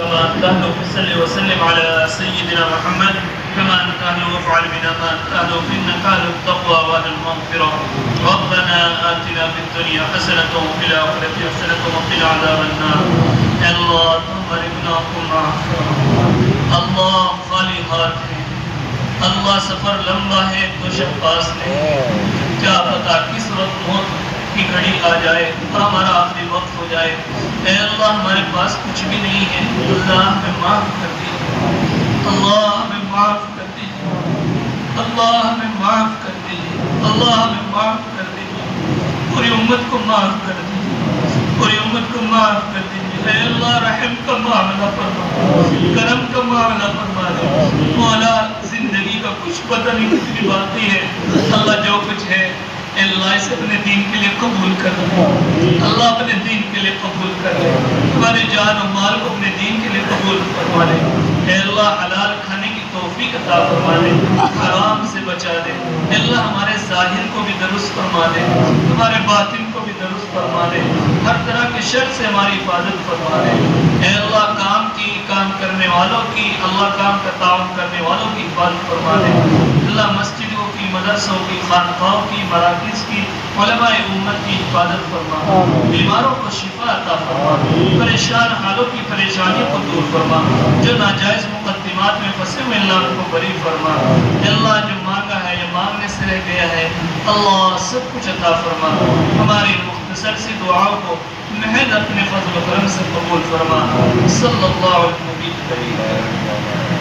كما أنت أهل فصل وسلم على سيدنا محمد كما أنت أهل وافعل بنا ما أنت أهل فإنك أهل التقوى وأهل المغفرة. ربنا آتنا في الدنيا حسنة وفي الآخرة حسنة وقنا عذاب النار. اے اللہ تو ہمارے گناہ کو معاف کرو. اللہ خالی ہاتھ ہے، اللہ سفر لمبا ہے تو شب پاس نہیں. کیا پتا کس وقت موت کی گھڑی آ جائے اور ہمارا آخری وقت ہو جائے. اے اللہ ہمارے پاس کچھ بھی نہیں ہے، اللہ ہمیں معاف کر دیجیے، اللہ ہمیں معاف کر دیجیے، اللہ ہمیں معاف کر دیجیے، اللہ ہمیں معاف کر دیجیے. پوری امت کو معاف کر دیجیے، پوری امت کو معاف کر دیجیے. اے اللہ رحم کا معاملہ فرما، کرم کا معاملہ فرما دے. مولا زندگی کا کچھ پتہ نہیں کتنی باقی ہے. اللہ جو کچھ ہے اے اللہ اسے اپنے دین کے لیے قبول کر لے. اللہ اپنے دین کے لیے قبول کر لے. ہمارے جان و مال کو اپنے دین کے لیے قبول فرما لے. اے اللہ حلال کھانے کی توفیق عطا فرما دے، حرام سے بچا دے. اے اللہ ہمارے ظاہر کو بھی درست فرما دے، ہمارے باطن کو بھی درست فرما دے. ہر طرح کے شر سے ہماری حفاظت فرما دے. اے اللہ کام کرنے والوں کی، اللہ کام کا تعاون کرنے والوں کی حفاظت فرما دے. اللہ مسجدوں کی، مدرسوں کی، خانقاہوں کی، مراکز کی، علماء امت کی حفاظت فرما. بیماروں کو شفا عطا فرما. پریشان حالوں کی پریشانیوں کو دور فرما. جو ناجائز مقدمات میں پھنسے ہوئے اللہ ان کو بری فرما. اللہ جو مانگا ہے یا مانگنے سے رہ گیا ہے اللہ سب کچھ عطا فرما. ہماری مختصر سی دعاؤں کو محض اپنے فضل و کرم سے قبول فرما. صلی اللہ علیہ وسلم.